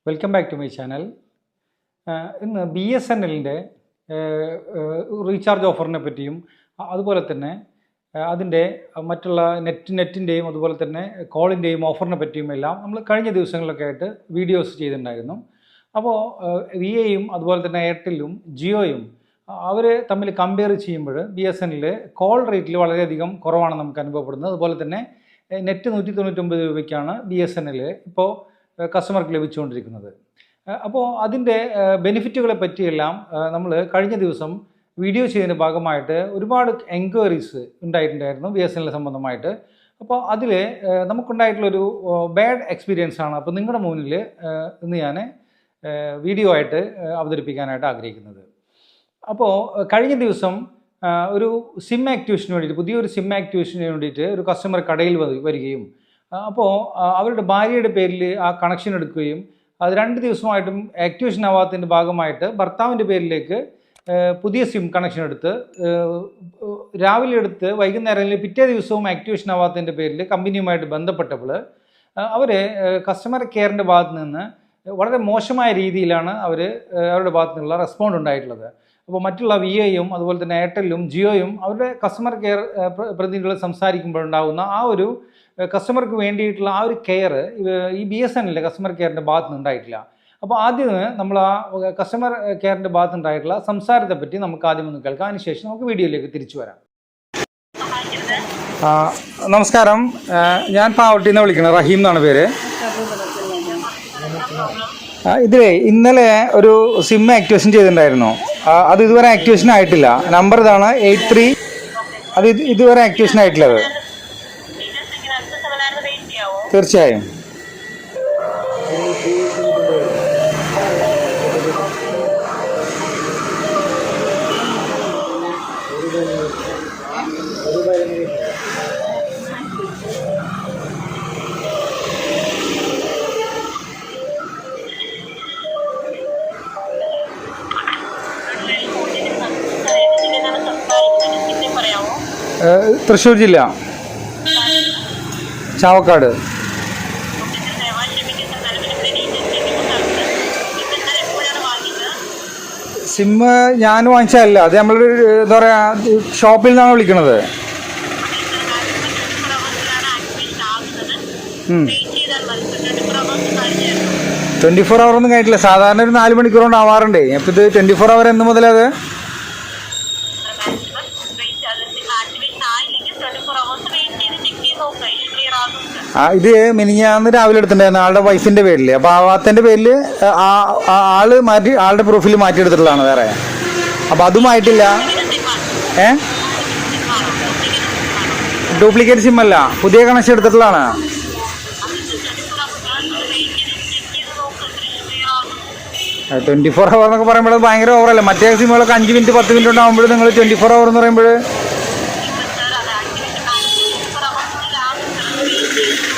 Welcome back to my channel. ഇന്ന് BSNLൻ്റെ recharge ഓഫറിനെ പറ്റിയും അതുപോലെ തന്നെ അതിൻ്റെ മറ്റുള്ള നെറ്റിൻ്റെയും അതുപോലെ തന്നെ കോളിൻ്റെയും ഓഫറിനെ പറ്റിയും എല്ലാം നമ്മൾ കഴിഞ്ഞ ദിവസങ്ങളിലൊക്കെ ആയിട്ട് വീഡിയോസ് ചെയ്തിട്ടുണ്ടായിരുന്നു. അപ്പോൾ VIയും അതുപോലെ തന്നെ എയർടെല്ലും ജിയോയും അവർ തമ്മിൽ കമ്പയർ ചെയ്യുമ്പോൾ BSNL കോൾ റേറ്റിൽ വളരെയധികം കുറവാണ് നമുക്ക് അനുഭവപ്പെടുന്നത്. അതുപോലെ തന്നെ നെറ്റ് 199 രൂപയ്ക്കാണ് BSNL ഇപ്പോൾ കസ്റ്റമർക്ക് ലഭിച്ചുകൊണ്ടിരിക്കുന്നത്. അപ്പോൾ അതിൻ്റെ ബെനിഫിറ്റുകളെ പറ്റിയെല്ലാം നമ്മൾ കഴിഞ്ഞ ദിവസം വീഡിയോ ചെയ്യുന്നതിൻ്റെ ഭാഗമായിട്ട് ഒരുപാട് എൻക്വയറീസ് ഉണ്ടായിട്ടുണ്ടായിരുന്നു BSNL സംബന്ധമായിട്ട്. അപ്പോൾ അതിൽ നമുക്കുണ്ടായിട്ടുള്ളൊരു ബാഡ് എക്സ്പീരിയൻസ് ആണ് അപ്പോൾ നിങ്ങളുടെ മുന്നിൽ ഇന്ന് ഞാൻ വീഡിയോ ആയിട്ട് അവതരിപ്പിക്കാനായിട്ട് ആഗ്രഹിക്കുന്നത്. അപ്പോൾ കഴിഞ്ഞ ദിവസം ഒരു സിം ആക്ടിവേഷന് വേണ്ടിയിട്ട് പുതിയൊരു സിം ആക്ടിവേഷന് വേണ്ടിയിട്ട് ഒരു കസ്റ്റമർ കടയിൽ വരികയും അപ്പോൾ അവരുടെ ഭാര്യയുടെ പേരിൽ ആ കണക്ഷൻ എടുക്കുകയും അത് 2 ദിവസമായിട്ടും ആക്ടിവേഷൻ ആവാത്തതിൻ്റെ ഭാഗമായിട്ട് ഭർത്താവിൻ്റെ പേരിലേക്ക് പുതിയ സിം കണക്ഷൻ എടുത്ത് രാവിലെ എടുത്ത് വൈകുന്നേരം പിറ്റേ ദിവസവും ആക്ടിവേഷൻ ആവാത്തതിൻ്റെ പേരിൽ കമ്പനിയുമായിട്ട് ബന്ധപ്പെട്ടപ്പോൾ അവർ കസ്റ്റമർ കെയറിൻ്റെ ഭാഗത്ത് നിന്ന് വളരെ മോശമായ രീതിയിലാണ് അവരുടെ ഭാഗത്തു നിന്നുള്ള റെസ്പോണ്ട് ഉണ്ടായിട്ടുള്ളത്. അപ്പോൾ മറ്റുള്ള VIയും അതുപോലെ തന്നെ എയർടെല്ലും ജിയോയും അവരുടെ കസ്റ്റമർ കെയർ പ്രതിനിധികൾ സംസാരിക്കുമ്പോഴുണ്ടാകുന്ന ആ ഒരു കസ്റ്റമർക്ക് വേണ്ടിയിട്ടുള്ള ആ ഒരു കെയർ ഈ BSNL കസ്റ്റമർ കെയറിൻ്റെ ഭാഗത്ത് നിന്ന് ഉണ്ടായിട്ടില്ല. അപ്പോൾ ആദ്യം നമ്മൾ ആ കസ്റ്റമർ കെയറിൻ്റെ ഭാഗത്ത് ഉണ്ടായിട്ടുള്ള സംസാരത്തെ പറ്റി നമുക്ക് ആദ്യം ഒന്ന് കേൾക്കാം. അതിനുശേഷം നമുക്ക് വീഡിയോയിലേക്ക് തിരിച്ചു വരാം. നമസ്കാരം, ഞാൻ പാവട്ടിയിൽ നിന്ന് വിളിക്കുന്നത്, റഹീം എന്നാണ് പേര്. ഇതിലേ ഇന്നലെ ഒരു സിം ആക്ടിവേഷൻ ചെയ്തിട്ടുണ്ടായിരുന്നു. അത് ഇതുവരെ ആക്ടിവേഷൻ ആയിട്ടില്ല. നമ്പർ ഇതാണ് 83. അത് ഇതുവരെ ആക്ടിവേഷൻ ആയിട്ടില്ല. അത് തീർച്ചയായും തൃശ്ശൂർ ജില്ല, ചാവക്കാട്. സിം ഞാൻ വാങ്ങിച്ചതല്ല, അത് നമ്മളൊരു എന്താ പറയുക ഷോപ്പിൽ നിന്നാണ് വിളിക്കുന്നത്. 24 hour ഒന്നും കഴിഞ്ഞിട്ടില്ല. സാധാരണ ഒരു 4 മണിക്കൂർ കൊണ്ട് ആവാറുണ്ട്. അപ്പോൾ ഇത് 24 hour എന്ന് മുതലത് ഇത് മിനിഞ്ഞാന്ന് രാവിലെ എടുത്തിട്ടുണ്ടായിരുന്നു ആളുടെ വൈഫിൻ്റെ പേരിൽ. അപ്പോൾ ആവാത്തൻ്റെ പേരിൽ ആളുടെ പ്രൊഫൈൽ മാറ്റിയെടുത്തിട്ടുള്ളതാണ് വേറെ. അപ്പോൾ അതുമായിട്ടില്ല. ഡ്യൂപ്ലിക്കേറ്റ് സിം അല്ല, പുതിയ കണക്ഷൻ എടുത്തിട്ടുള്ളതാണ്. അത് 24 hour എന്നൊക്കെ പറയുമ്പോൾ ഭയങ്കര ഓവറല്ലേ. മറ്റേ സിമ്മുകളൊക്കെ 5 മിനിറ്റ് 10 മിനിറ്റ് ഉണ്ടാകുമ്പോൾ നിങ്ങൾ 24 hour എന്ന് പറയുമ്പോൾ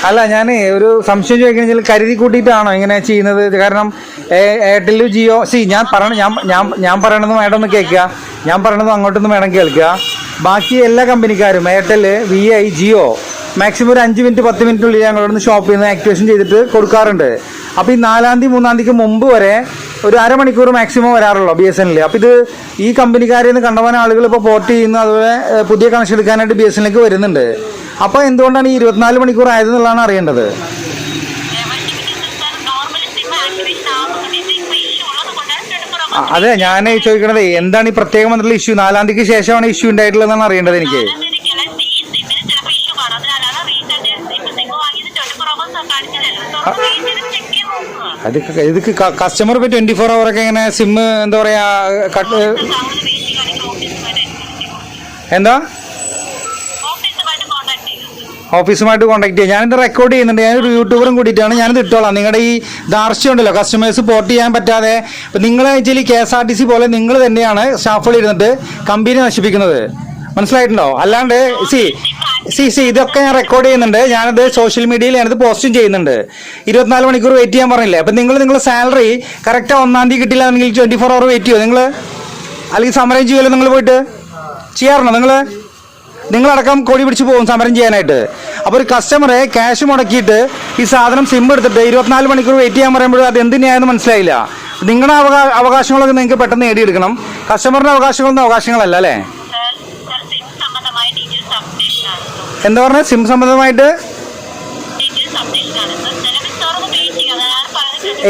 അല്ല. ഞാൻ ഒരു സംശയം ചോദിക്കണമെങ്കിൽ കരുതി കൂട്ടിയിട്ടാണോ ഇങ്ങനെ ചെയ്യുന്നത്? കാരണം എയർടെൽ ജിയോ ഞാൻ പറയണത് മേഡം ഒന്ന് കേൾക്കുക, ഞാൻ പറയണത് അങ്ങോട്ടൊന്ന് മേഡം കേൾക്കുക. ബാക്കി എല്ലാ കമ്പനിക്കാരും എയർടെൽ, VI, ജിയോ മാക്സിമം ഒരു 5 മിനിറ്റ് 10 മിനിറ്റിനുള്ളിൽ ഞങ്ങളോട് ഷോപ്പിൽ നിന്ന് ആക്ടിവേഷൻ ചെയ്തിട്ട് കൊടുക്കാറുണ്ട്. അപ്പോൾ ഈ 4-ാം തീയതി 3-ാം തീയതിക്ക് മുമ്പ് വരെ ഒരു അരമണിക്കൂർ മാക്സിമം വരാറുള്ളൂ BSNL. അപ്പോൾ ഇത് ഈ കമ്പനിക്കാരിൽ നിന്ന് കണ്ടവാൻ ആളുകൾ ഇപ്പോൾ പോർട്ട് ചെയ്യുന്നു, അതുപോലെ പുതിയ കണക്ഷൻ എടുക്കാനായിട്ട് BSNLക്ക് വരുന്നുണ്ട്. അപ്പോൾ എന്തുകൊണ്ടാണ് ഈ 24 മണിക്കൂർ ആയതെന്നുള്ളതാണ് അറിയേണ്ടത്. അതെ ഞാൻ ചോദിക്കണത്, എന്താണ് ഈ പ്രത്യേകം വന്നിട്ടുള്ള ഇഷ്യൂ? 4-ാം തീയതിക്ക് ശേഷമാണ് ഇഷ്യൂ ഉണ്ടായിട്ടുള്ളതെന്നാണ് അറിയേണ്ടത് എനിക്ക്. ഇത് കസ്റ്റമർ ഇപ്പോൾ 24 hour ഒക്കെ ഇങ്ങനെ സിം എന്താ പറയാ എന്താ ഓഫീസുമായിട്ട് കോൺടാക്ട് ചെയ്യാം. ഞാനിത് റെക്കോർഡ് ചെയ്യുന്നുണ്ട്. ഞാനൊരു യൂട്യൂബറും കൂടിയിട്ടാണ് ഞാനിത് ഇട്ടോളാം. നിങ്ങളുടെ ഈ ധാർഷ്ട്യം ഉണ്ടല്ലോ, കസ്റ്റമേഴ്സ് പോർട്ട് ചെയ്യാൻ പറ്റാതെ. ഇപ്പം നിങ്ങൾ ആക്ച്വലി KSRTC പോലെ നിങ്ങൾ തന്നെയാണ് സ്റ്റാഫുകൾ ഇരുന്നിട്ട് കമ്പനി നശിപ്പിക്കുന്നത്. മനസ്സിലായിട്ടുണ്ടോ? അല്ലാണ്ട് ഇതൊക്കെ ഞാൻ റെക്കോർഡ് ചെയ്യുന്നുണ്ട്. ഞാനത് സോഷ്യൽ മീഡിയയിൽ ഞാനത് പോസ്റ്റും ചെയ്യുന്നുണ്ട്. 24 മണിക്കൂർ വെയിറ്റ് ചെയ്യാൻ പറഞ്ഞില്ലേ. അപ്പം നിങ്ങളുടെ സാലറി കറക്റ്റ് 1-ാം തീയതി കിട്ടില്ല എങ്കിൽ 24 hour വെയിറ്റ് ചെയ്യുമോ നിങ്ങൾ? അല്ലെങ്കിൽ സമരം ചെയ്യുമല്ലോ നിങ്ങൾ? പോയിട്ട് ചെയ്യാറുണ്ടോ നിങ്ങളടക്കം കൊടി പിടിച്ച് പോകും സമരം ചെയ്യാനായിട്ട്. അപ്പോൾ ഒരു കസ്റ്റമറെ ക്യാഷ് മുടക്കിയിട്ട് ഈ സാധനം സിം എടുത്തിട്ട് 24 മണിക്കൂർ വെയിറ്റ് ചെയ്യാൻ പറയുമ്പോൾ അത് എന്ത് ന്യായമെന്ന് മനസ്സിലായില്ല. നിങ്ങളുടെ അവകാശങ്ങളൊക്കെ നിങ്ങൾക്ക് പെട്ടെന്ന് നേടിയെടുക്കണം. കസ്റ്റമറിന്റെ അവകാശങ്ങളൊന്നും അവകാശങ്ങളല്ല അല്ലേ? എന്താ പറഞ്ഞ സിം സംബന്ധമായിട്ട്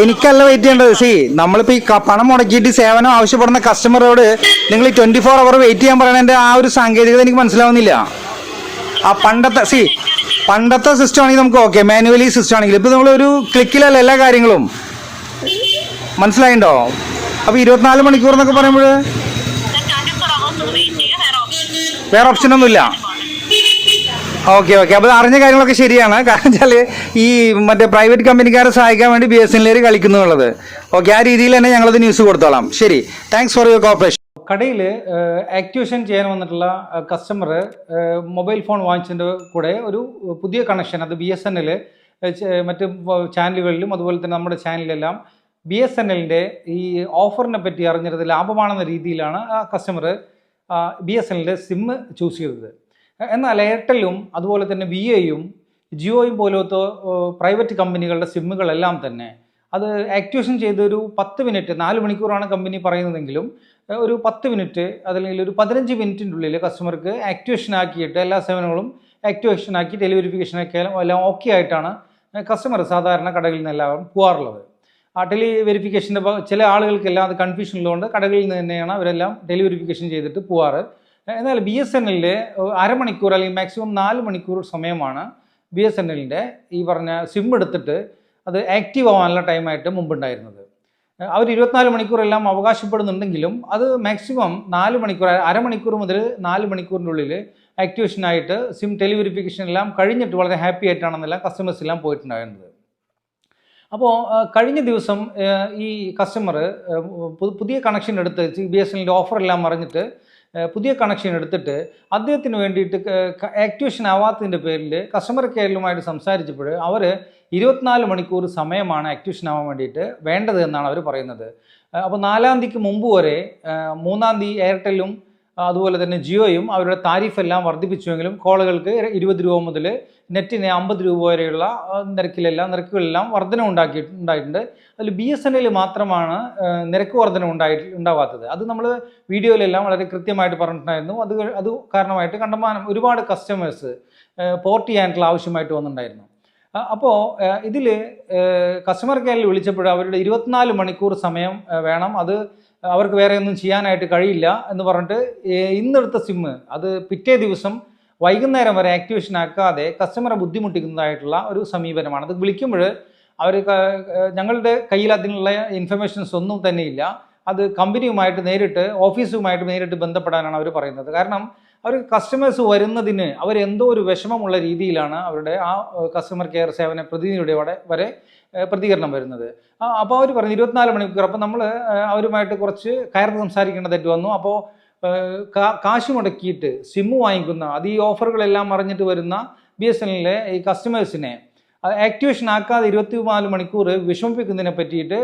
എനിക്കല്ല വെയിറ്റ് ചെയ്യേണ്ടത്. നമ്മളിപ്പോൾ ഈ പണം മുടക്കിയിട്ട് സേവനം ആവശ്യപ്പെടുന്ന കസ്റ്റമറോട് നിങ്ങൾ ഈ 24 അവർ വെയിറ്റ് ചെയ്യാൻ പറയണതിൻ്റെ ആ ഒരു സാങ്കേതികത എനിക്ക് മനസ്സിലാവുന്നില്ല. ആ പണ്ടത്തെ സിസ്റ്റം ആണെങ്കിൽ നമുക്ക് ഓക്കെ, മാനുവലി സിസ്റ്റം ആണെങ്കിൽ ഇപ്പോൾ നമ്മളൊരു ക്ലിക്കിലല്ല എല്ലാ കാര്യങ്ങളും. മനസ്സിലായിണ്ടോ? അപ്പോൾ 24 മണിക്കൂർ എന്നൊക്കെ പറയുമ്പോൾ വേറെ ഓപ്ഷനൊന്നുമില്ല. ഓക്കെ. അപ്പോൾ അറിഞ്ഞ കാര്യങ്ങളൊക്കെ ശരിയാണ്. കാരണം വെച്ചാൽ ഈ മറ്റേ പ്രൈവറ്റ് കമ്പനിക്കാരെ സഹായിക്കാൻ വേണ്ടി BSNL കളിക്കുന്നു എന്നുള്ളത്. ഓക്കെ, ആ രീതിയിൽ തന്നെ ഞങ്ങളത് ന്യൂസ് കൊടുത്തോളാം. ശരി, താങ്ക്സ് ഫോർ യുവർ കോപ്പറേഷൻ. കടയിൽ ആക്ടിവേഷൻ ചെയ്യാൻ വന്നിട്ടുള്ള കസ്റ്റമർ മൊബൈൽ ഫോൺ വാങ്ങിച്ചതിൻ്റെ കൂടെ ഒരു പുതിയ കണക്ഷൻ, അത് BSNL മറ്റ് ചാനലുകളിലും അതുപോലെ തന്നെ നമ്മുടെ ചാനലിലെല്ലാം BSNLൻ്റെ ഈ ഓഫറിനെ പറ്റി അറിഞ്ഞത് ലാഭമാണെന്ന രീതിയിലാണ് ആ കസ്റ്റമർ BSNLൻ്റെ സിം ചൂസ് ചെയ്തത്. എന്നാൽ എയർടെല്ലും അതുപോലെ തന്നെ VAയും ജിയോയും പോലത്തെ പ്രൈവറ്റ് കമ്പനികളുടെ സിമ്മുകളെല്ലാം തന്നെ അത് ആക്ടിവേഷൻ ചെയ്ത് ഒരു 10 മിനിറ്റ്, 4 മണിക്കൂറാണ് കമ്പനി പറയുന്നതെങ്കിലും ഒരു 10 മിനിറ്റ് അതല്ലെങ്കിൽ ഒരു 15 മിനിറ്റിൻ്റെ ഉള്ളിൽ കസ്റ്റമർക്ക് ആക്ടിവേഷൻ ആക്കിയിട്ട് എല്ലാ സേവനങ്ങളും ആക്ടിവേഷൻ ആക്കി ടെലിവെരിഫിക്കേഷൻ ഒക്കെ എല്ലാം ഓക്കെ ആയിട്ടാണ് കസ്റ്റമർ സാധാരണ കടകളിൽ നിന്ന് എല്ലാവരും പോകാറുള്ളത്. ആ ടെലിവെരിഫിക്കേഷൻ്റെ ചില ആളുകൾക്കെല്ലാം അത് കൺഫ്യൂഷൻ ഉള്ളതുകൊണ്ട് കടകളിൽ നിന്ന് തന്നെയാണ് അവരെല്ലാം ടെലിവെരിഫിക്കേഷൻ ചെയ്തിട്ട് പോകാറ്. എന്നാൽ BSNL അരമണിക്കൂർ അല്ലെങ്കിൽ മാക്സിമം 4 മണിക്കൂർ സമയമാണ് BSNLൻ്റെ ഈ പറഞ്ഞ സിം എടുത്തിട്ട് അത് ആക്റ്റീവ് ആവാനുള്ള ടൈമായിട്ട് മുമ്പുണ്ടായിരുന്നത്. അവർ 24 മണിക്കൂറെല്ലാം അവകാശപ്പെടുന്നുണ്ടെങ്കിലും അത് മാക്സിമം 4 മണിക്കൂർ, അരമണിക്കൂർ മുതൽ 4 മണിക്കൂറിൻ്റെ ഉള്ളിൽ ആക്ടിവേഷനായിട്ട് സിം ടെലിവെരിഫിക്കേഷൻ എല്ലാം കഴിഞ്ഞിട്ട് വളരെ ഹാപ്പി ആയിട്ടാണെന്നെല്ലാം കസ്റ്റമേഴ്സ് എല്ലാം പോയിട്ടുണ്ടായിരുന്നത്. അപ്പോൾ കഴിഞ്ഞ ദിവസം ഈ കസ്റ്റമർ പുതിയ കണക്ഷൻ എടുത്ത് BSNLൻ്റെ ഓഫറെല്ലാം അറിഞ്ഞിട്ട് പുതിയ കണക്ഷൻ എടുത്തിട്ട് അദ്ദേഹത്തിന് വേണ്ടിയിട്ട് ആക്ടിവേഷൻ ആവാത്തതിൻ്റെ പേരിൽ കസ്റ്റമർ കെയറിലുമായിട്ട് സംസാരിച്ചപ്പോൾ അവർ 24 മണിക്കൂർ സമയമാണ് ആക്ടിവേഷൻ ആവാൻ വേണ്ടിയിട്ട് വേണ്ടത് എന്നാണ് അവർ പറയുന്നത്. അപ്പോൾ 4-ാം തീയതിക്ക് മുമ്പ് വരെ 3-ാം തീയതി എയർടെല്ലും അതുപോലെ തന്നെ ജിയോയും അവരുടെ താരിഫെല്ലാം വർദ്ധിപ്പിച്ചുവെങ്കിലും കോളുകൾക്ക് 20 രൂപ മുതൽ നെറ്റിന് 50 രൂപ വരെയുള്ള നിരക്കുകളെല്ലാം വർധന ഉണ്ടായിട്ടുണ്ട്. അതിൽ BSNL മാത്രമാണ് നിരക്ക് വർധന ഉണ്ടാവാത്തത്. അത് നമ്മൾ വീഡിയോയിലെല്ലാം വളരെ കൃത്യമായിട്ട് പറഞ്ഞിട്ടുണ്ടായിരുന്നു. അത് കാരണമായിട്ട് കണ്ടമാനം ഒരുപാട് കസ്റ്റമേഴ്സ് പോർട്ട് ചെയ്യാനായിട്ടുള്ള ആവശ്യമായിട്ട് വന്നിട്ടുണ്ടായിരുന്നു. അപ്പോൾ ഇതിൽ കസ്റ്റമർ കെയറിൽ വിളിച്ചപ്പോൾ അവരുടെ 24 മണിക്കൂർ സമയം വേണം, അത് അവർക്ക് വേറെ ഒന്നും ചെയ്യാനായിട്ട് കഴിയില്ല എന്ന് പറഞ്ഞിട്ട് ഇന്നെടുത്ത സിമ്മ് അത് പിറ്റേ ദിവസം വൈകുന്നേരം വരെ ആക്ടിവേഷൻ ആക്കാതെ കസ്റ്റമറെ ബുദ്ധിമുട്ടിക്കുന്നതായിട്ടുള്ള ഒരു സമീപനമാണ്. അത് വിളിക്കുമ്പോൾ അവർ ഞങ്ങളുടെ കയ്യിൽ അതിനുള്ള ഇൻഫർമേഷൻസ് ഒന്നും തന്നെയില്ല. അത് കമ്പനിയുമായിട്ട് നേരിട്ട് ഓഫീസുമായിട്ട് നേരിട്ട് ബന്ധപ്പെടാനാണ് അവർ പറയുന്നത്. കാരണം അവർ കസ്റ്റമേഴ്സ് വരുന്നതിന് അവരെന്തോ ഒരു വിഷമമുള്ള രീതിയിലാണ് അവരുടെ ആ കസ്റ്റമർ കെയർ സേവന പ്രതിനിധിയുടെ വരെ പ്രതികരണം വരുന്നത്. അപ്പോൾ അവർ പറഞ്ഞു 24 മണിക്കൂർ. അപ്പോൾ നമ്മൾ അവരുമായിട്ട് കുറച്ച് കയർത്ത് സംസാരിക്കേണ്ടതായിട്ട് വന്നു. അപ്പോൾ കാശ് മുടക്കിയിട്ട് സിമ്മ് വാങ്ങിക്കുന്ന അത് ഈ ഓഫറുകളെല്ലാം അറിഞ്ഞിട്ട് വരുന്ന BSNLലെ ഈ കസ്റ്റമേഴ്സിനെ ആക്ടിവേഷൻ ആക്കാതെ 24 മണിക്കൂർ വിഷമിപ്പിക്കുന്നതിനെ പറ്റിയിട്ട്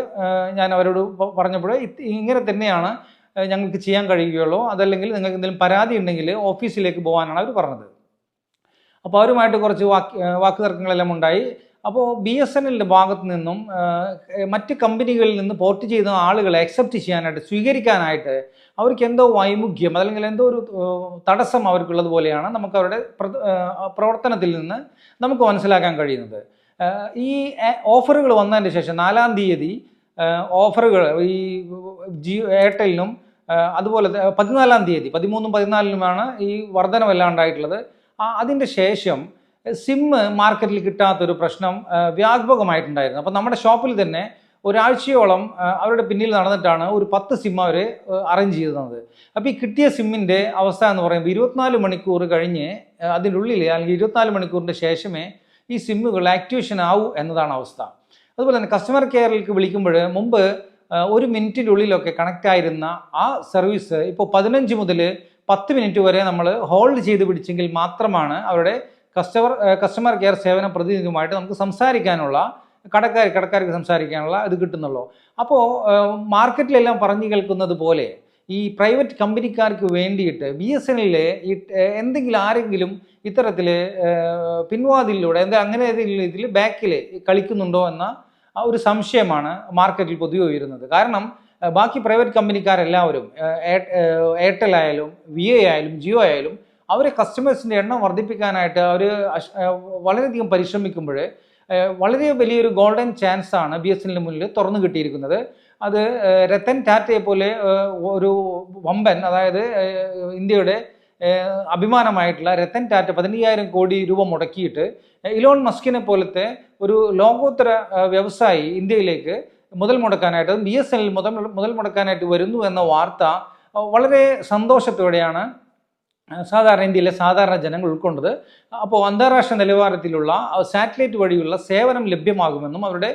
ഞാൻ അവരോട് പറഞ്ഞപ്പോൾ ഇങ്ങനെ തന്നെയാണ് ഞങ്ങൾക്ക് ചെയ്യാൻ കഴിയുകയുള്ളൂ, അതല്ലെങ്കിൽ നിങ്ങൾക്ക് എന്തെങ്കിലും പരാതി ഉണ്ടെങ്കിൽ ഓഫീസിലേക്ക് പോകാനാണ് അവർ പറഞ്ഞത്. അപ്പോൾ അവരുമായിട്ട് കുറച്ച് വാക്കുതർക്കങ്ങളെല്ലാം ഉണ്ടായി. അപ്പോൾ BSNLൻ്റെ ഭാഗത്തു നിന്നും മറ്റ് കമ്പനികളിൽ നിന്ന് പോർട്ട് ചെയ്ത ആളുകളെ അക്സെപ്റ്റ് ചെയ്യാനായിട്ട് സ്വീകരിക്കാനായിട്ട് അവർക്ക് എന്തോ വൈമുഖ്യം അല്ലെങ്കിൽ എന്തോ ഒരു തടസ്സം അവർക്കുള്ളത് പോലെയാണ് നമുക്ക് അവരുടെ പ്രവർത്തനത്തിൽ നിന്ന് നമുക്ക് മനസ്സിലാക്കാൻ കഴിയുന്നത്. ഈ ഓഫറുകൾ വന്നതിന് ശേഷം 4-ാം തീയതി ഓഫറുകൾ ഈ എയർടെല്ലിനും അതുപോലെ 14-ാം തീയതി 13-ും 14-നുമാണ് ഈ വർധനമെല്ലാം ഉണ്ടായിട്ടുള്ളത്. അതിൻ്റെ ശേഷം സിമ്മ് മാർക്കറ്റിൽ കിട്ടാത്തൊരു പ്രശ്നം വ്യാപകമായിട്ടുണ്ടായിരുന്നു. അപ്പോൾ നമ്മുടെ ഷോപ്പിൽ തന്നെ ഒരാഴ്ചയോളം അവരുടെ പിന്നിൽ നടന്നിട്ടാണ് ഒരു 10 സിം അവർ അറേഞ്ച് ചെയ്ത് തന്നത്. അപ്പോൾ ഈ കിട്ടിയ സിമ്മിൻ്റെ അവസ്ഥ എന്ന് പറയുമ്പോൾ 24 മണിക്കൂർ കഴിഞ്ഞ് അതിൻ്റെ ഉള്ളിൽ അല്ലെങ്കിൽ 24 മണിക്കൂറിൻ്റെ ശേഷമേ ഈ സിമ്മുകൾ ആക്ടിവേഷൻ ആവൂ എന്നതാണ് അവസ്ഥ. അതുപോലെ തന്നെ കസ്റ്റമർ കെയറിലേക്ക് വിളിക്കുമ്പോൾ മുമ്പ് 1 മിനിറ്റിൻ്റെ ഉള്ളിലൊക്കെ കണക്റ്റ് ആയിരുന്ന ആ സർവീസ് ഇപ്പോൾ 15 മുതൽ 10 മിനിറ്റ് വരെ നമ്മൾ ഹോൾഡ് ചെയ്ത് പിടിച്ചെങ്കിൽ മാത്രമാണ് അവരുടെ കസ്റ്റമർ കെയർ സേവന പ്രതിനിധിയുമായിട്ട് നമുക്ക് സംസാരിക്കാനുള്ള കടക്കാർക്ക് സംസാരിക്കാനുള്ള ഇത് കിട്ടുന്നുള്ളൂ. അപ്പോൾ മാർക്കറ്റിലെല്ലാം പറഞ്ഞു കേൾക്കുന്നത് പോലെ ഈ പ്രൈവറ്റ് കമ്പനിക്കാർക്ക് വേണ്ടിയിട്ട് BSNL ഈ എന്തെങ്കിലും ആരെങ്കിലും ഇത്തരത്തിൽ പിൻവാതിലൂടെ അങ്ങനെ ഏതെങ്കിലും ഇതിൽ ബാക്കിൽ കളിക്കുന്നുണ്ടോ എന്ന ഒരു സംശയമാണ് മാർക്കറ്റിൽ പൊതുവെ ഉയരുന്നത്. കാരണം ബാക്കി പ്രൈവറ്റ് കമ്പനിക്കാരെല്ലാവരും എയർടെൽ ആയാലും VI ആയാലും ജിയോ ആയാലും അവർ കസ്റ്റമേഴ്സിൻ്റെ എണ്ണം വർദ്ധിപ്പിക്കാനായിട്ട് അവർ വളരെയധികം പരിശ്രമിക്കുമ്പോൾ വളരെ വലിയൊരു ഗോൾഡൻ ചാൻസ് ആണ് BSNL മുന്നിൽ തുറന്നു കിട്ടിയിരിക്കുന്നത്. അത് രത്തൻ ടാറ്റയെ പോലെ ഒരു വമ്പൻ, അതായത് ഇന്ത്യയുടെ അഭിമാനമായിട്ടുള്ള രത്തൻ ടാറ്റ 15,000 കോടി രൂപ മുടക്കിയിട്ട് ഇലോൺ മസ്കിനെ പോലത്തെ ഒരു ലോകോത്തര വ്യവസായി ഇന്ത്യയിലേക്ക് മുതൽ മുടക്കാനായിട്ട് BSNL മുതൽ മുടക്കാനായിട്ട് വരുന്നു എന്ന വാർത്ത വളരെ സന്തോഷത്തോടെയാണ് സാധാരണ ഇന്ത്യയിലെ സാധാരണ ജനങ്ങൾ ഉൾക്കൊണ്ടത്. അപ്പോൾ അന്താരാഷ്ട്ര നിലവാരത്തിലുള്ള സാറ്റലൈറ്റ് വഴിയുള്ള സേവനം ലഭ്യമാകുമെന്നും അവരുടെ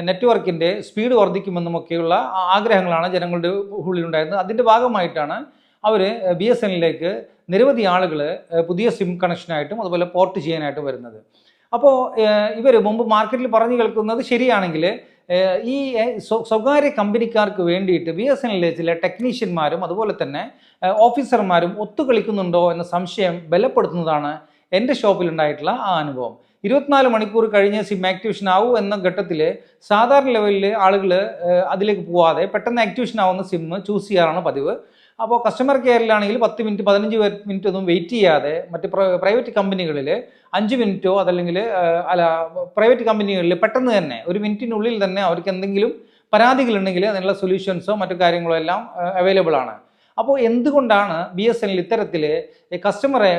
നെറ്റ്വർക്കിൻ്റെ സ്പീഡ് വർദ്ധിക്കുമെന്നുമൊക്കെയുള്ള ആഗ്രഹങ്ങളാണ് ജനങ്ങളുടെ ഉള്ളിലുണ്ടായിരുന്നത്. അതിൻ്റെ ഭാഗമായിട്ടാണ് അവർ BSNLിലേക്ക് നിരവധി ആളുകൾ പുതിയ സിം കണക്ഷനായിട്ടും അതുപോലെ പോർട്ട് ചെയ്യാനായിട്ടും വരുന്നത്. അപ്പോൾ ഇവർ മുമ്പ് മാർക്കറ്റിൽ പറഞ്ഞു കേൾക്കുന്നത് ശരിയാണെങ്കിൽ ഈ സ്വകാര്യ കമ്പനിക്കാർക്ക് വേണ്ടിയിട്ട് BSNL ചില ടെക്നീഷ്യന്മാരും അതുപോലെ തന്നെ ഓഫീസർമാരും ഒത്തുകളിക്കുന്നുണ്ടോ എന്ന സംശയം ബലപ്പെടുത്തുന്നതാണ് എൻ്റെ ഷോപ്പിലുണ്ടായിട്ടുള്ള ആ അനുഭവം. 24 മണിക്കൂർ കഴിഞ്ഞ് സിം ആക്ടിവേഷൻ ആവൂ എന്ന ഘട്ടത്തിൽ സാധാരണ ലെവലിൽ ആളുകൾ അതിലേക്ക് പോവാതെ പെട്ടെന്ന് ആക്ടിവേഷൻ ആവുന്ന സിം ചൂസ് ചെയ്യാറാണ് പതിവ്. അപ്പോൾ കസ്റ്റമർ കെയറിലാണെങ്കിൽ 10 മിനിറ്റ് 15 മിനിറ്റ് ഒന്നും വെയിറ്റ് ചെയ്യാതെ മറ്റ് പ്രൈവറ്റ് കമ്പനികളിൽ 5 മിനിറ്റോ അതല്ലെങ്കിൽ പ്രൈവറ്റ് കമ്പനികളിൽ പെട്ടെന്ന് തന്നെ 1 മിനിറ്റിനുള്ളിൽ തന്നെ അവർക്ക് എന്തെങ്കിലും പരാതികളുണ്ടെങ്കിൽ അതിനുള്ള സൊല്യൂഷൻസോ മറ്റു കാര്യങ്ങളോ എല്ലാം അവൈലബിൾ ആണ്. അപ്പോൾ എന്തുകൊണ്ടാണ് BSNL ഇത്തരത്തിൽ കസ്റ്റമറെ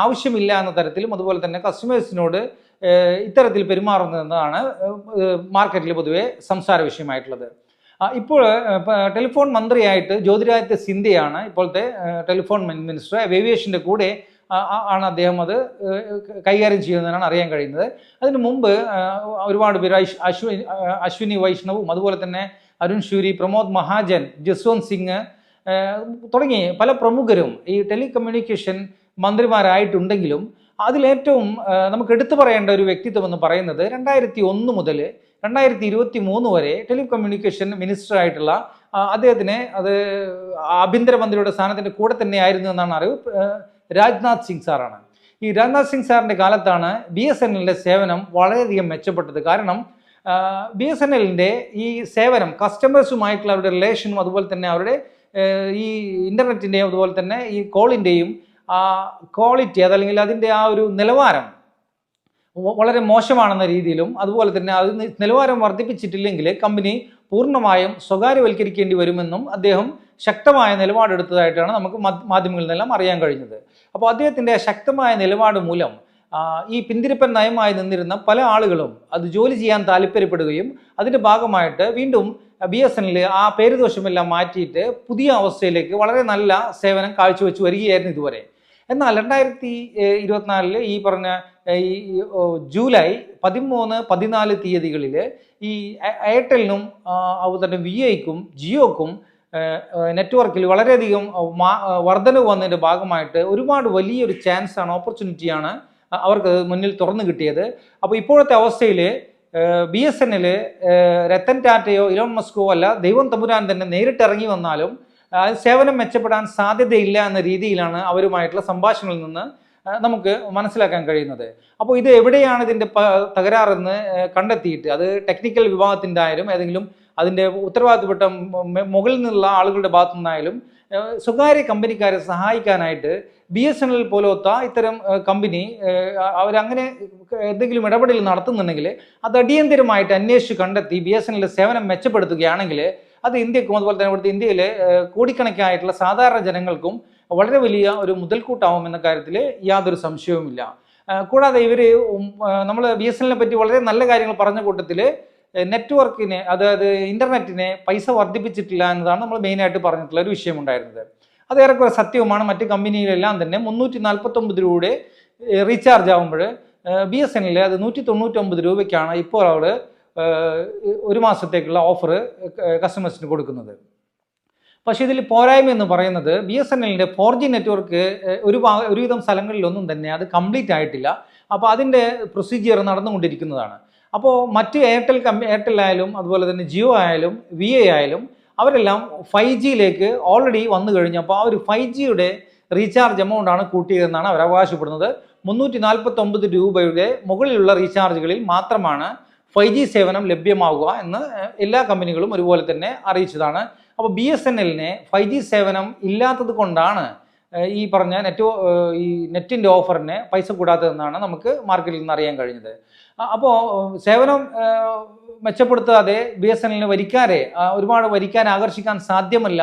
ആവശ്യമില്ല എന്ന തരത്തിലും അതുപോലെ തന്നെ കസ്റ്റമേഴ്സിനോട് ഇത്തരത്തിൽ പെരുമാറുന്നതെന്നാണ് മാർക്കറ്റിൽ പൊതുവെ സംസാര വിഷയമായിട്ടുള്ളത്. ഇപ്പോൾ ടെലിഫോൺ മന്ത്രിയായിട്ട് ജ്യോതിരാദിത്യ സിന്ധ്യയാണ് ഇപ്പോഴത്തെ ടെലിഫോൺ മിനിസ്റ്റർ. ഏവിയേഷൻ്റെ കൂടെ ആണ് അദ്ദേഹം അത് കൈകാര്യം ചെയ്യുന്നതെന്നാണ് അറിയാൻ കഴിയുന്നത്. അതിന് മുമ്പ് ഒരുപാട് പേര് അശ്വിനി വൈഷ്ണവും അതുപോലെ തന്നെ അരുൺ ഷൂരി, പ്രമോദ് മഹാജൻ, ജസ്വന്ത് സിംഗ് തുടങ്ങി പല പ്രമുഖരും ഈ ടെലികമ്മ്യൂണിക്കേഷൻ മന്ത്രിമാരായിട്ടുണ്ടെങ്കിലും അതിലേറ്റവും നമുക്ക് എടുത്തു പറയേണ്ട ഒരു വ്യക്തിത്വം എന്ന് പറയുന്നത് 2001 മുതൽ 2023 വരെ ടെലികമ്മ്യൂണിക്കേഷൻ മിനിസ്റ്റർ ആയിട്ടുള്ള അദ്ദേഹത്തിന് അത് ആഭ്യന്തരമന്ത്രിയുടെ സ്ഥാനത്തിൻ്റെ കൂടെ തന്നെയായിരുന്നു എന്നാണ് അറിവ്, രാജ്നാഥ് സിംഗ് സാറാണ്. ഈ രാജ്നാഥ് സിംഗ് സാറിൻ്റെ കാലത്താണ് BSNLിൻ്റെ സേവനം വളരെയധികം മെച്ചപ്പെട്ടത്. കാരണം BSNLിൻ്റെ ഈ സേവനം കസ്റ്റമേഴ്സുമായിട്ടുള്ള അവരുടെ റിലേഷനും അതുപോലെ തന്നെ അവരുടെ ഈ ഇൻ്റർനെറ്റിൻ്റെയും അതുപോലെ തന്നെ ഈ കോളിൻ്റെയും ക്വാളിറ്റി അതല്ലെങ്കിൽ അതിൻ്റെ ആ ഒരു നിലവാരം വളരെ മോശമാണെന്ന രീതിയിലും അതുപോലെ തന്നെ അത് നിലവാരം വർദ്ധിപ്പിച്ചിട്ടില്ലെങ്കിൽ കമ്പനി പൂർണ്ണമായും സ്വകാര്യവൽക്കരിക്കേണ്ടി വരുമെന്നും അദ്ദേഹം ശക്തമായ നിലപാടെടുത്തതായിട്ടാണ് നമുക്ക് മാധ്യമങ്ങളിൽ നിന്നെല്ലാം അറിയാൻ കഴിഞ്ഞത്. അപ്പോൾ അദ്ദേഹത്തിൻ്റെ ശക്തമായ നിലപാട് മൂലം ഈ പിന്തിരിപ്പൻ നയമായി നിന്നിരുന്ന പല ആളുകളും അത് ജോലി ചെയ്യാൻ താല്പര്യപ്പെടുകയും അതിൻ്റെ ഭാഗമായിട്ട് വീണ്ടും BSNL ആ പേരുദോഷമെല്ലാം മാറ്റിയിട്ട് പുതിയ അവസ്ഥയിലേക്ക് വളരെ നല്ല സേവനം കാഴ്ചവെച്ച് വരികയായിരുന്നു ഇതുവരെ. എന്നാൽ 2024 ഈ പറഞ്ഞ ഈ ജൂലൈ 13, 14 തീയതികളിൽ ഈ എയർടെലിനും അതുപോലെ തന്നെ VIക്കും ജിയോക്കും നെറ്റ്വർക്കിൽ വളരെയധികം വർധനവ് വന്നതിൻ്റെ ഭാഗമായിട്ട് ഒരുപാട് വലിയൊരു ചാൻസാണ്, ഓപ്പർച്യൂണിറ്റിയാണ് അവർക്ക് മുന്നിൽ തുറന്നു കിട്ടിയത്. അപ്പോൾ ഇപ്പോഴത്തെ അവസ്ഥയിൽ BSNL രത്തൻ ടാറ്റയോ ഇലോൺ മസ്കോ അല്ല, ദൈവം തമ്പുരാൻ തന്നെ നേരിട്ടിറങ്ങി വന്നാലും സേവനം മെച്ചപ്പെടാൻ സാധ്യതയില്ല എന്ന രീതിയിലാണ് അവരുമായിട്ടുള്ള സംഭാഷണങ്ങളിൽ നിന്ന് നമുക്ക് മനസ്സിലാക്കാൻ കഴിയുന്നത്. അപ്പോൾ ഇത് എവിടെയാണ് ഇതിൻ്റെ തകരാറെന്ന് കണ്ടെത്തിയിട്ട് അത് ടെക്നിക്കൽ വിഭാഗത്തിൻ്റെ ആയാലും ഏതെങ്കിലും അതിൻ്റെ ഉത്തരവാദിത്തപ്പെട്ട മുകളിൽ നിന്നുള്ള ആളുകളുടെ ഭാഗത്തു നിന്നായാലും സ്വകാര്യ കമ്പനിക്കാരെ സഹായിക്കാനായിട്ട് BSNL പോലത്തെ ഇത്തരം കമ്പനി അവരങ്ങനെ എന്തെങ്കിലും ഇടപെടൽ നടത്തുന്നുണ്ടെങ്കിൽ അത് അടിയന്തരമായിട്ട് അന്വേഷിച്ച് കണ്ടെത്തി BSNL സേവനം മെച്ചപ്പെടുത്തുകയാണെങ്കിൽ അത് ഇന്ത്യക്കും അതുപോലെ തന്നെ ഇവിടുത്തെ ഇന്ത്യയിലെ കോടിക്കണക്കായിട്ടുള്ള സാധാരണ ജനങ്ങൾക്കും വളരെ വലിയ ഒരു മുതൽക്കൂട്ടാവും എന്ന കാര്യത്തിൽ യാതൊരു സംശയവുമില്ല. കൂടാതെ ഇവർ നമ്മൾ BSNLനെ പറ്റി വളരെ നല്ല കാര്യങ്ങൾ പറഞ്ഞ കൂട്ടത്തിൽ നെറ്റ്വർക്കിനെ അതായത് ഇൻ്റർനെറ്റിനെ പൈസ വർദ്ധിപ്പിച്ചിട്ടില്ല എന്നതാണ് നമ്മൾ മെയിനായിട്ട് പറഞ്ഞിട്ടുള്ള ഒരു വിഷയമുണ്ടായിരുന്നത്. അത് ഏറെക്കുറെ സത്യവുമാണ്. മറ്റ് കമ്പനിയിലെല്ലാം തന്നെ 349 രൂപയുടെ റീചാർജ് ആകുമ്പോൾ BSNL അത് 199 രൂപയ്ക്കാണ് ഇപ്പോൾ അവർ ഒരു മാസത്തേക്കുള്ള ഓഫർ കസ്റ്റമേഴ്സിന് കൊടുക്കുന്നത്. പക്ഷേ ഇതിൽ പോരായ്മ എന്ന് പറയുന്നത് BSNLൻ്റെ 4G നെറ്റ്വർക്ക് ഒരുവിധം സ്ഥലങ്ങളിലൊന്നും തന്നെ അത് കംപ്ലീറ്റ് ആയിട്ടില്ല. അപ്പോൾ അതിൻ്റെ പ്രൊസീജിയർ നടന്നുകൊണ്ടിരിക്കുന്നതാണ്. അപ്പോൾ മറ്റ് എയർടെൽ ആയാലും അതുപോലെ തന്നെ ജിയോ ആയാലും VI ആയാലും അവരെല്ലാം 5Gയിലേക്ക് ഓൾറെഡി വന്നു കഴിഞ്ഞപ്പോൾ ആ ഒരു 5Gയുടെ റീചാർജ് എമൗണ്ടാണ് കൂട്ടിയതെന്നാണ് അവർ അവകാശപ്പെടുന്നത്. 349 രൂപയുടെ മുകളിലുള്ള റീചാർജുകളിൽ മാത്രമാണ് 5G സേവനം ലഭ്യമാവുക എന്ന് എല്ലാ കമ്പനികളും ഒരുപോലെ തന്നെ അറിയിച്ചതാണ്. അപ്പോൾ BSNLനെ 5G സേവനം ഇല്ലാത്തത് കൊണ്ടാണ് ഈ പറഞ്ഞ ഈ നെറ്റിൻ്റെ ഓഫറിന് പൈസ കൂടാത്തതെന്നാണ് നമുക്ക് മാർക്കറ്റിൽ നിന്ന് അറിയാൻ കഴിഞ്ഞത്. അപ്പോൾ സേവനം മെച്ചപ്പെടുത്താതെ BSNLന് ഒരുപാട് വരിക്കാരെ ആകർഷിക്കാൻ സാധ്യമല്ല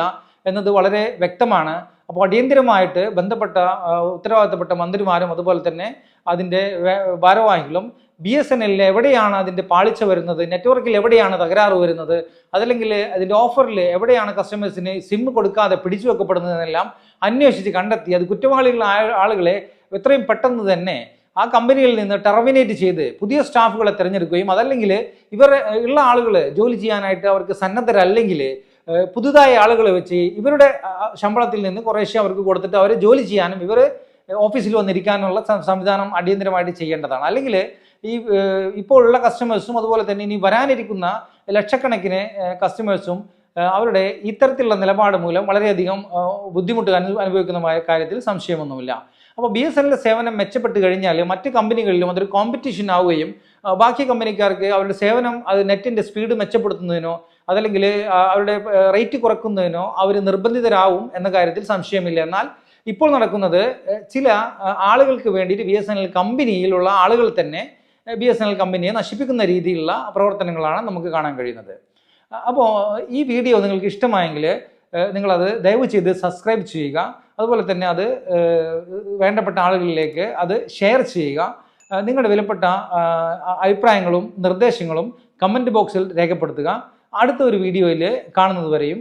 എന്നത് വളരെ വ്യക്തമാണ്. അപ്പോൾ അടിയന്തരമായിട്ട് ബന്ധപ്പെട്ട ഉത്തരവാദിത്തപ്പെട്ട മന്ത്രിമാരും അതുപോലെ തന്നെ അതിൻ്റെ ഭാരവാഹികളും BSNLന് എവിടെയാണ് അതിൻ്റെ പാളിച്ച വരുന്നത്, നെറ്റ്വർക്കിൽ എവിടെയാണ് തകരാറ് വരുന്നത്, അതല്ലെങ്കിൽ അതിൻ്റെ ഓഫറിൽ എവിടെയാണ് കസ്റ്റമേഴ്സിന് സിം കൊടുക്കാതെ പിടിച്ചു വെക്കപ്പെടുന്നതെന്നെല്ലാം അന്വേഷിച്ച് കണ്ടെത്തി അത് കുറ്റവാളികളായ ആളുകളെ എത്രയും പെട്ടെന്ന് തന്നെ ആ കമ്പനിയിൽ നിന്ന് ടെർമിനേറ്റ് ചെയ്ത് പുതിയ സ്റ്റാഫുകളെ തിരഞ്ഞെടുക്കുകയും അതല്ലെങ്കിൽ ഇവർ ഉള്ള ആളുകൾ ജോലി ചെയ്യാനായിട്ട് അവർക്ക് സന്നദ്ധരല്ലെങ്കിൽ പുതുതായ ആളുകളെ വെച്ച് ഇവരുടെ ശമ്പളത്തിൽ നിന്ന് കുറേശ്ശെ അവർക്ക് കൊടുത്തിട്ട് അവരെ ജോലി ചെയ്യാനും ഇവർ ഓഫീസിൽ വന്നിരിക്കാനുള്ള സംവിധാനം അടിയന്തരമായിട്ട് ചെയ്യേണ്ടതാണ്. അല്ലെങ്കിൽ ഇപ്പോഴുള്ള കസ്റ്റമേഴ്സും അതുപോലെ തന്നെ ഇനി വരാനിരിക്കുന്ന ലക്ഷക്കണക്കിന് കസ്റ്റമേഴ്സും അവരുടെ ഇത്തരത്തിലുള്ള നിലപാട് മൂലം വളരെയധികം ബുദ്ധിമുട്ട് അനുഭവിക്കുന്ന കാര്യത്തിൽ സംശയമൊന്നുമില്ല. അപ്പോൾ BSNL സേവനം മെച്ചപ്പെട്ട് കഴിഞ്ഞാൽ മറ്റ് കമ്പനികളിലും അതൊരു കോമ്പറ്റീഷൻ ആവുകയും ബാക്കി കമ്പനിക്കാർക്ക് അവരുടെ സേവനം അത് നെറ്റിൻ്റെ സ്പീഡ് മെച്ചപ്പെടുത്തുന്നതിനോ അതല്ലെങ്കിൽ അവരുടെ റേറ്റ് കുറയ്ക്കുന്നതിനോ അവർ നിർബന്ധിതരാവും എന്ന കാര്യത്തിൽ സംശയമില്ല. എന്നാൽ ഇപ്പോൾ നടക്കുന്നത് ചില ആളുകൾക്ക് വേണ്ടിയിട്ട് BSNL കമ്പനിയിലുള്ള ആളുകൾ തന്നെ BSNL കമ്പനിയെ നശിപ്പിക്കുന്ന രീതിയിലുള്ള പ്രവർത്തനങ്ങളാണ് നമുക്ക് കാണാൻ കഴിയുന്നത്. അപ്പോൾ ഈ വീഡിയോ നിങ്ങൾക്ക് ഇഷ്ടമായെങ്കിൽ നിങ്ങളത് ദയവ് ചെയ്ത് സബ്സ്ക്രൈബ് ചെയ്യുക. അതുപോലെ തന്നെ അത് വേണ്ടപ്പെട്ട ആളുകളിലേക്ക് അത് ഷെയർ ചെയ്യുക. നിങ്ങളുടെ വിലപ്പെട്ട അഭിപ്രായങ്ങളും നിർദ്ദേശങ്ങളും കമൻറ്റ് ബോക്സിൽ രേഖപ്പെടുത്തുക. അടുത്ത ഒരു വീഡിയോയിൽ കാണുന്നത് വരെയും